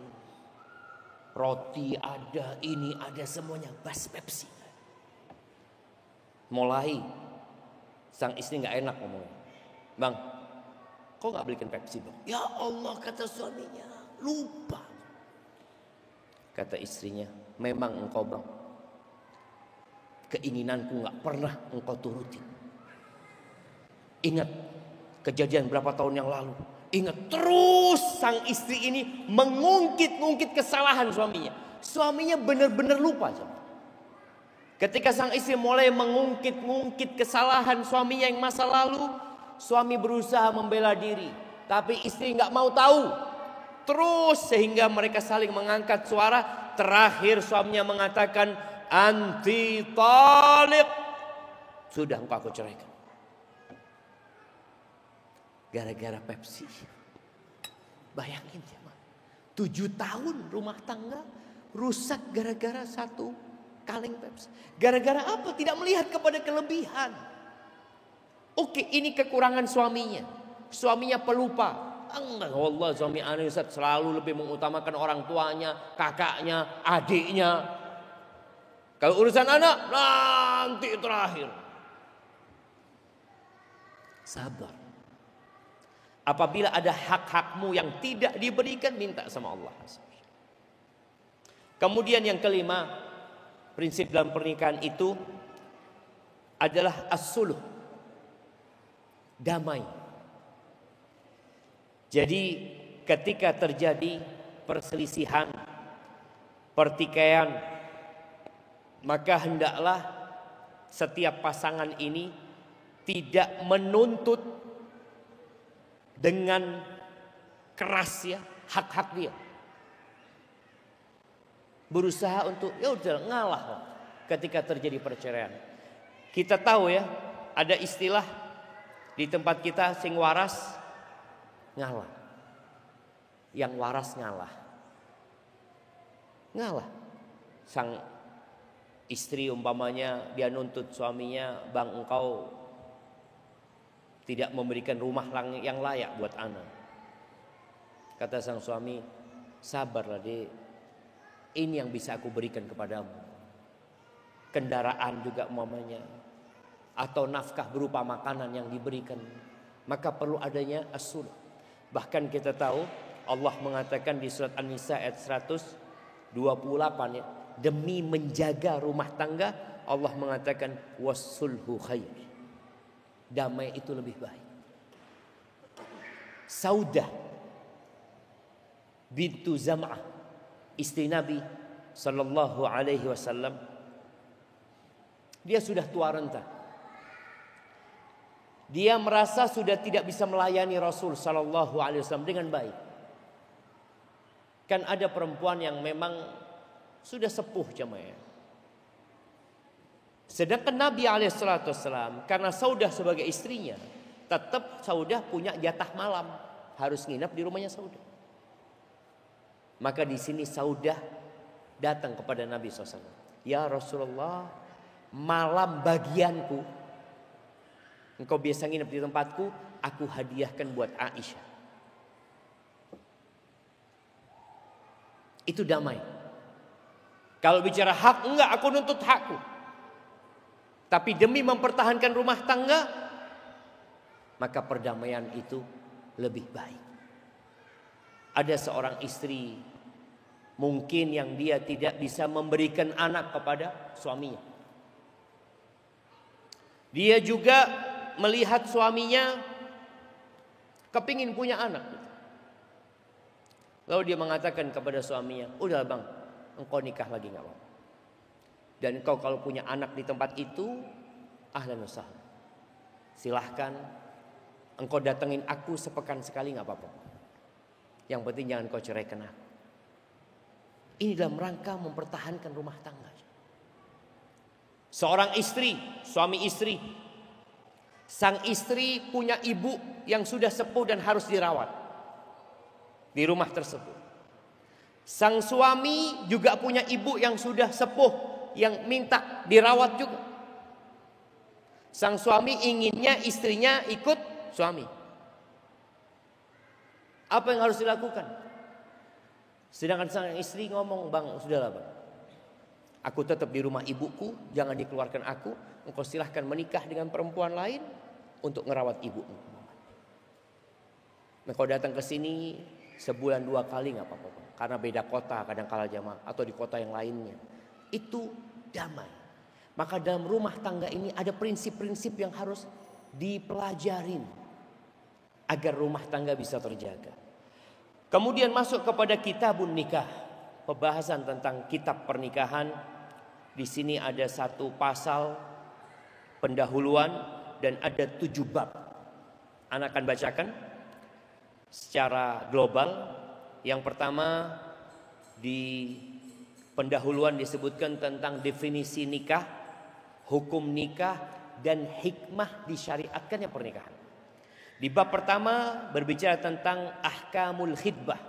Roti ada, ini ada, semuanya bas Pepsi. Mulai sang istri nggak enak ngomongnya. Bang, kok nggak belikan Pepsi bang? Ya Allah kata suaminya, lupa. Kata istrinya, memang engkau bang, keinginanku nggak pernah engkau turuti. Ingat kejadian berapa tahun yang lalu. Ingat terus sang istri ini mengungkit-ungkit kesalahan suaminya. Suaminya benar-benar lupa. Ketika sang istri mulai mengungkit-ungkit kesalahan suaminya yang masa lalu, suami berusaha membela diri, tapi istri nggak mau tahu. Terus sehingga mereka saling mengangkat suara. Terakhir suaminya mengatakan, anti taliq, sudah engkau aku ceraikan. Gara-gara Pepsi. Bayangin ya, 7 tahun rumah tangga rusak gara-gara satu kaleng Pepsi. Gara-gara apa? Tidak melihat kepada kelebihan. Oke, ini kekurangan suaminya. Suaminya pelupa. Enggak, Allah suami ana Ustaz selalu lebih mengutamakan orang tuanya, kakaknya, adiknya. Kalau urusan anak nanti terakhir. Sabar. Apabila ada hak-hakmu yang tidak diberikan, minta sama Allah. Kemudian yang kelima, prinsip dalam pernikahan itu adalah as-suluh, damai. Jadi ketika terjadi perselisihan, pertikaian, maka hendaklah setiap pasangan ini tidak menuntut dengan keras ya hak-hak dia. Berusaha untuk ya udah ngalah ketika terjadi perceraian. Kita tahu ya, ada istilah di tempat kita, sing waras ngalah. Yang waras ngalah. Ngalah. Sang istri umpamanya dia nuntut suaminya, bang engkau tidak memberikan rumah yang layak buat anak. Kata sang suami, sabarlah dek, ini yang bisa aku berikan kepadamu. Kendaraan juga umpamanya, atau nafkah berupa makanan yang diberikan. Maka perlu adanya as-suluh. Bahkan kita tahu Allah mengatakan di surat An-Nisa ayat 128 ya, demi menjaga rumah tangga Allah mengatakan wasulhu khair. Damai itu lebih baik. Saudah bintu Zam'ah, istri Nabi sallallahu alaihi wasallam, dia sudah tua renta. Dia merasa sudah tidak bisa melayani Rasul sallallahu alaihi wasallam dengan baik. Kan ada perempuan yang memang sudah sepuh jemaah. Sedangkan Nabi alaihi salatu wasallam karena Saudah sebagai istrinya, tetap Saudah punya jatah malam, harus nginap di rumahnya Saudah. Maka di sini Saudah datang kepada Nabi SAW. Ya Rasulullah, malam bagianku, engkau biasa nginap di tempatku, aku hadiahkan buat Aisyah. Itu damai. Kalau bicara hak, enggak, aku nuntut hakku. Tapi demi mempertahankan rumah tangga, maka perdamaian itu lebih baik. Ada seorang istri mungkin yang dia tidak bisa memberikan anak kepada suaminya. Dia juga melihat suaminya kepingin punya anak. Lalu dia mengatakan kepada suaminya, udah bang, engkau nikah lagi gak apa-apa. Dan engkau kalau punya anak di tempat itu, ahlan wa sahlan. Silahkan engkau datengin aku sepekan sekali gak apa-apa. Yang penting jangan kau ceraikan aku. Ini dalam rangka mempertahankan rumah tangga. Seorang istri, suami istri. Sang istri punya ibu yang sudah sepuh dan harus dirawat di rumah tersebut. Sang suami juga punya ibu yang sudah sepuh yang minta dirawat juga. Sang suami inginnya istrinya ikut suami. Apa yang harus dilakukan? Sedangkan sang istri ngomong, bang, sudahlah bang, aku tetap di rumah ibuku, jangan dikeluarkan aku. Engkau silahkan menikah dengan perempuan lain untuk ngerawat ibumu. Engkau datang ke sini sebulan 2 kali nggak apa-apa, karena beda kota kadang kala jamaah atau di kota yang lainnya. Itu damai. Maka dalam rumah tangga ini ada prinsip-prinsip yang harus dipelajarin agar rumah tangga bisa terjaga. Kemudian masuk kepada kitabun nikah, pembahasan tentang kitab pernikahan. Di sini ada 1 pasal pendahuluan dan ada 7 bab. Anak akan bacakan secara global. Yang pertama di pendahuluan disebutkan tentang definisi nikah, hukum nikah, dan hikmah disyariatkannya pernikahan. Di bab pertama berbicara tentang ahkamul khitbah,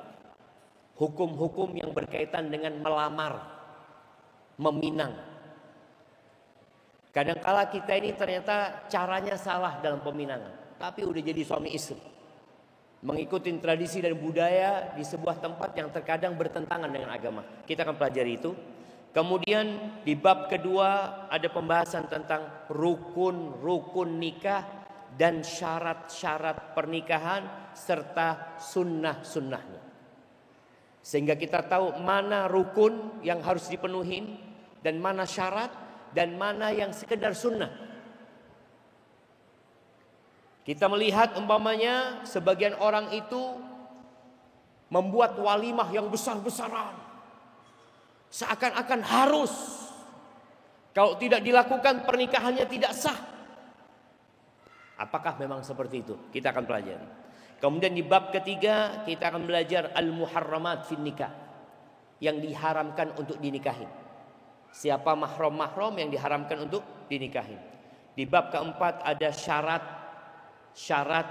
hukum-hukum yang berkaitan dengan melamar, meminang. Kadangkala kita ini ternyata caranya salah dalam peminangan, tapi udah jadi suami istri, mengikuti tradisi dan budaya di sebuah tempat yang terkadang bertentangan dengan agama. Kita akan pelajari itu. Kemudian di bab kedua ada pembahasan tentang rukun-rukun nikah dan syarat-syarat pernikahan serta sunnah-sunnahnya. Sehingga kita tahu mana rukun yang harus dipenuhi dan mana syarat dan mana yang sekedar sunnah. Kita melihat umpamanya sebagian orang itu membuat walimah yang besar-besaran, seakan-akan harus, kalau tidak dilakukan pernikahannya tidak sah. Apakah memang seperti itu? Kita akan pelajari. Kemudian di bab ketiga kita akan belajar al-muharramat fin nikah, yang diharamkan untuk dinikahi. Siapa mahram-mahram yang diharamkan untuk dinikahi. Di bab keempat ada syarat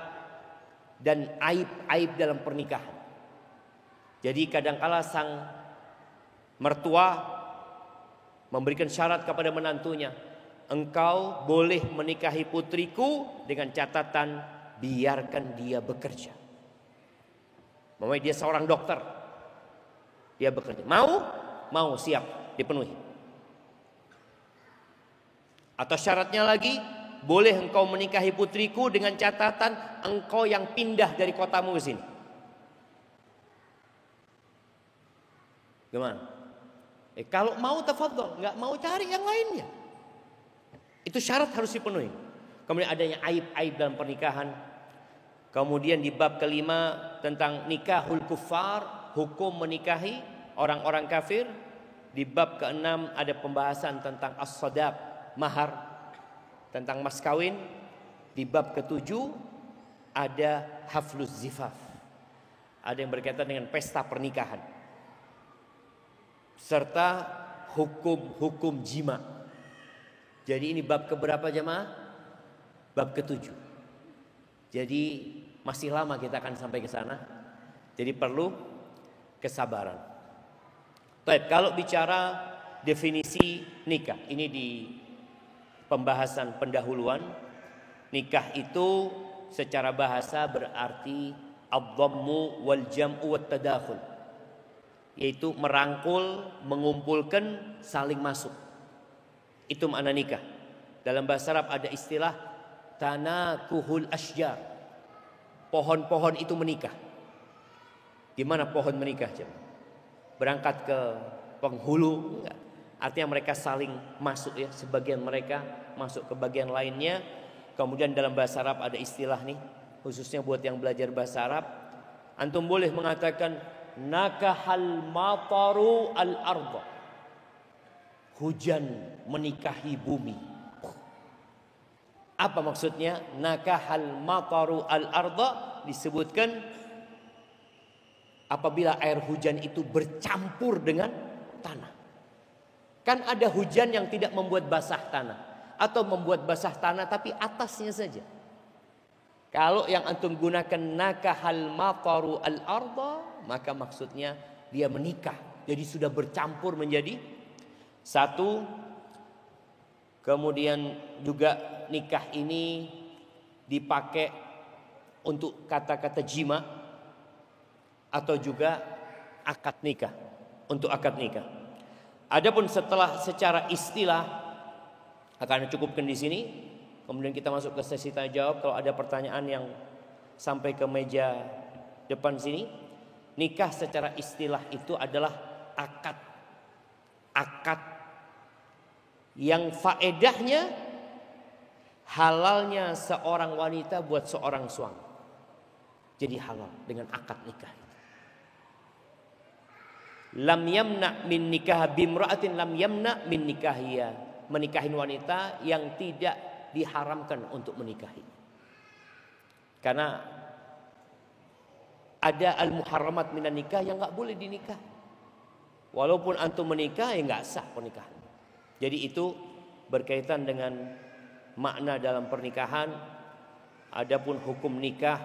dan aib-aib dalam pernikahan. Jadi kadangkala sang mertua memberikan syarat kepada menantunya, engkau boleh menikahi putriku dengan catatan biarkan dia bekerja. Mau dia seorang dokter, dia bekerja. Mau siap dipenuhi. Atau syaratnya lagi, boleh engkau menikahi putriku dengan catatan engkau yang pindah dari kotamu ke sini. Gimana? Kalau mau tafadhol, nggak mau cari yang lainnya. Itu syarat harus dipenuhi. Kemudian adanya aib-aib dalam pernikahan. Kemudian di bab kelima tentang nikahul kuffar, hukum menikahi orang-orang kafir. Di bab keenam ada pembahasan tentang as-sadaq, mahar, tentang mas kawin. Di bab ketujuh ada hafluz zifaf, ada yang berkaitan dengan pesta pernikahan, serta hukum-hukum jima. Jadi ini bab keberapa jemaah? Bab ketujuh. Jadi masih lama kita akan sampai ke sana. Jadi perlu kesabaran. Baik, kalau bicara definisi nikah, ini di pembahasan pendahuluan. Nikah itu secara bahasa berarti ad-dhammu wal jam'u wat tadakhul, yaitu merangkul, mengumpulkan, saling masuk. Itu makna nikah. Dalam bahasa Arab ada istilah tanakuhul asjar. Pohon-pohon itu menikah. Gimana pohon menikah? Berangkat ke penghulu? Enggak. Artinya mereka saling masuk ya. Sebagian mereka masuk ke bagian lainnya. Kemudian dalam bahasa Arab ada istilah nih, khususnya buat yang belajar bahasa Arab. Antum boleh mengatakan nakahal mataru al-ardh. Hujan menikahi bumi. Apa maksudnya? Nakahal mataru al-ardh disebutkan apabila air hujan itu bercampur dengan tanah. Kan ada hujan yang tidak membuat basah tanah, atau membuat basah tanah tapi atasnya saja. Kalau yang antum gunakan nakahal mataru al-ardh, maka maksudnya dia menikah. Jadi sudah bercampur menjadi satu. Kemudian juga nikah ini dipakai untuk kata-kata jima atau juga akad nikah, untuk akad nikah. Adapun setelah secara istilah akan cukupkan di sini. Kemudian kita masuk ke sesi tanya jawab. Kalau ada pertanyaan yang sampai ke meja depan sini. Nikah secara istilah itu adalah akad. Akad yang faedahnya halalnya seorang wanita buat seorang suami. Jadi halal dengan akad nikah. Lam yamna min nikah bimra'atin lam yamna min nikahiyah. Menikahi wanita yang tidak diharamkan untuk menikahi. Karena ada al-muharramat minan nikah yang enggak boleh dinikah. Walaupun antum menikah ya enggak sah pernikahan. Jadi itu berkaitan dengan makna dalam pernikahan. Adapun hukum nikah,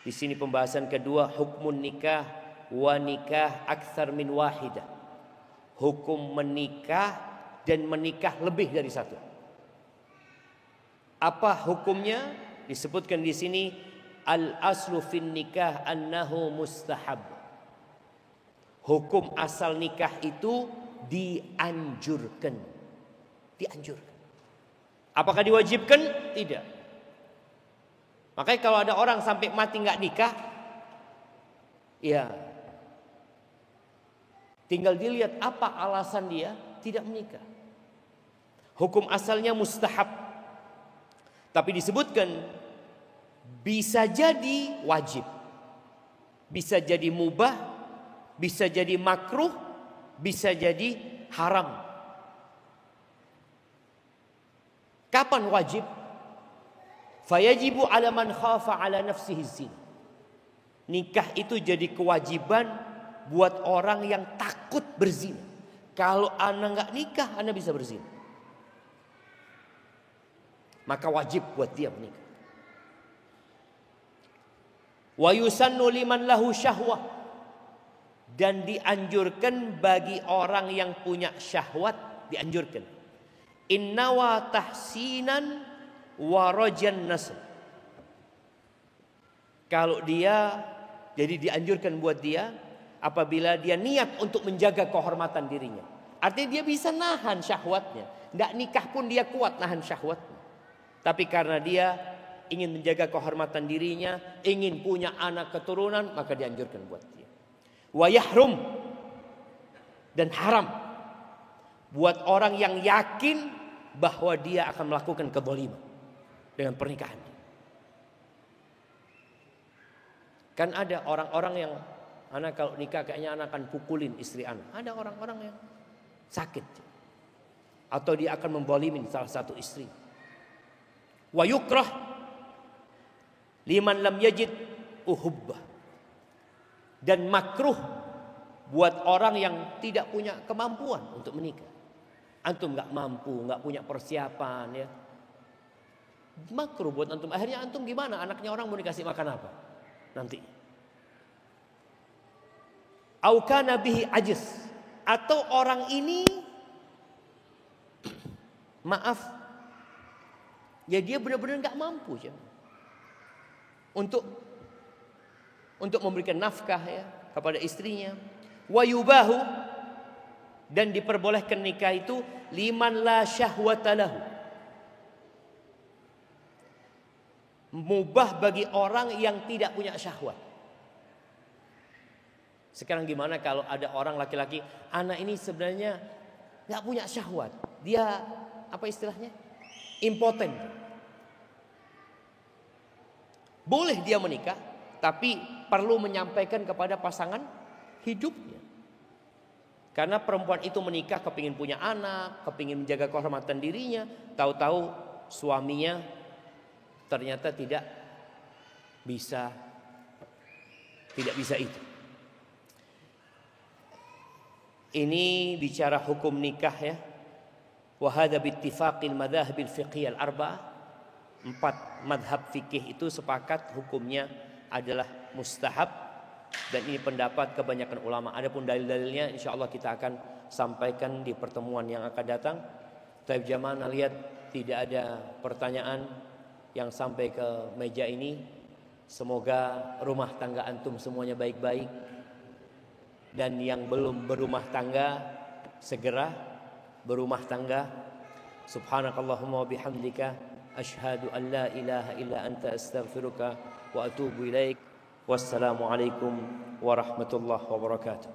di sini pembahasan kedua, hukmun nikah wa nikah aktsar min wahidah. Hukum menikah dan menikah lebih dari satu. Apa hukumnya? Disebutkan di sini al-aslu fin nikah annahu mustahab. Hukum asal nikah itu dianjurkan. Dianjurkan. Apakah diwajibkan? Tidak. Makanya kalau ada orang sampai mati nggak nikah, ya tinggal dilihat apa alasan dia tidak menikah. Hukum asalnya mustahab. Tapi disebutkan bisa jadi wajib, bisa jadi mubah, bisa jadi makruh, bisa jadi haram. Kapan wajib? Fayajibu ala man khafa ala nafsihi zina. Nikah itu jadi kewajiban buat orang yang takut berzina. Kalau anak nggak nikah, anak bisa berzina. Maka wajib buat dia menikah. Wa yusannu liman lahu syahwah. Dan dianjurkan bagi orang yang punya syahwat, dianjurkan. Innawa tahsinan wa rajan nasab. Kalau dia, jadi dianjurkan buat dia apabila dia niat untuk menjaga kehormatan dirinya. Artinya dia bisa nahan syahwatnya. Tidak nikah pun dia kuat nahan syahwatnya. Tapi karena dia ingin menjaga kehormatan dirinya, ingin punya anak keturunan, maka dianjurkan buat dia. Wa yahrum, Dan haram buat orang yang yakin bahwa dia akan melakukan kezaliman dengan pernikahan. Kan ada orang-orang yang anak kalau nikah kayaknya anak akan pukulin istri anak. Ada orang-orang yang sakit atau dia akan membolimin salah satu istri. Wa yukrah liman lam yajid uhubbah. Dan makruh buat orang yang tidak punya kemampuan untuk menikah. Antum nggak mampu, nggak punya persiapan, ya. Makruh buat antum. Akhirnya antum gimana? Anaknya orang mau dikasih makan apa nanti? Au kana bihi ajiz, atau orang ini maaf, ya dia benar-benar nggak mampu ya, untuk memberikan nafkah ya kepada istrinya. Wa yubahu, dan diperbolehkan nikah itu liman la syahwata lahu, mubah bagi orang yang tidak punya syahwat. Sekarang gimana kalau ada orang laki-laki, anak ini sebenarnya nggak punya syahwat, dia apa istilahnya, impoten. Boleh dia menikah, tapi perlu menyampaikan kepada pasangan hidupnya. Karena perempuan itu menikah kepingin punya anak, kepingin menjaga kehormatan dirinya, tahu-tahu suaminya ternyata tidak bisa itu. Ini bicara hukum nikah ya. Wa hadza bi ittifaqil madhahibil fiqhiyah al-arba'ah. 4 madhab fikih itu sepakat hukumnya adalah mustahab, dan ini pendapat kebanyakan ulama. Adapun dalil-dalilnya insyaallah kita akan sampaikan di pertemuan yang akan datang. Tapi jamaah lihat tidak ada pertanyaan yang sampai ke meja ini. Semoga rumah tangga antum semuanya baik-baik, dan yang belum berumah tangga segera berumah tangga. Subhanakallahumma wa bihamdika asyhadu an la ilaha illa anta astaghfiruka wa atubu ilaik. Wassalamualaikum warahmatullahi wabarakatuh.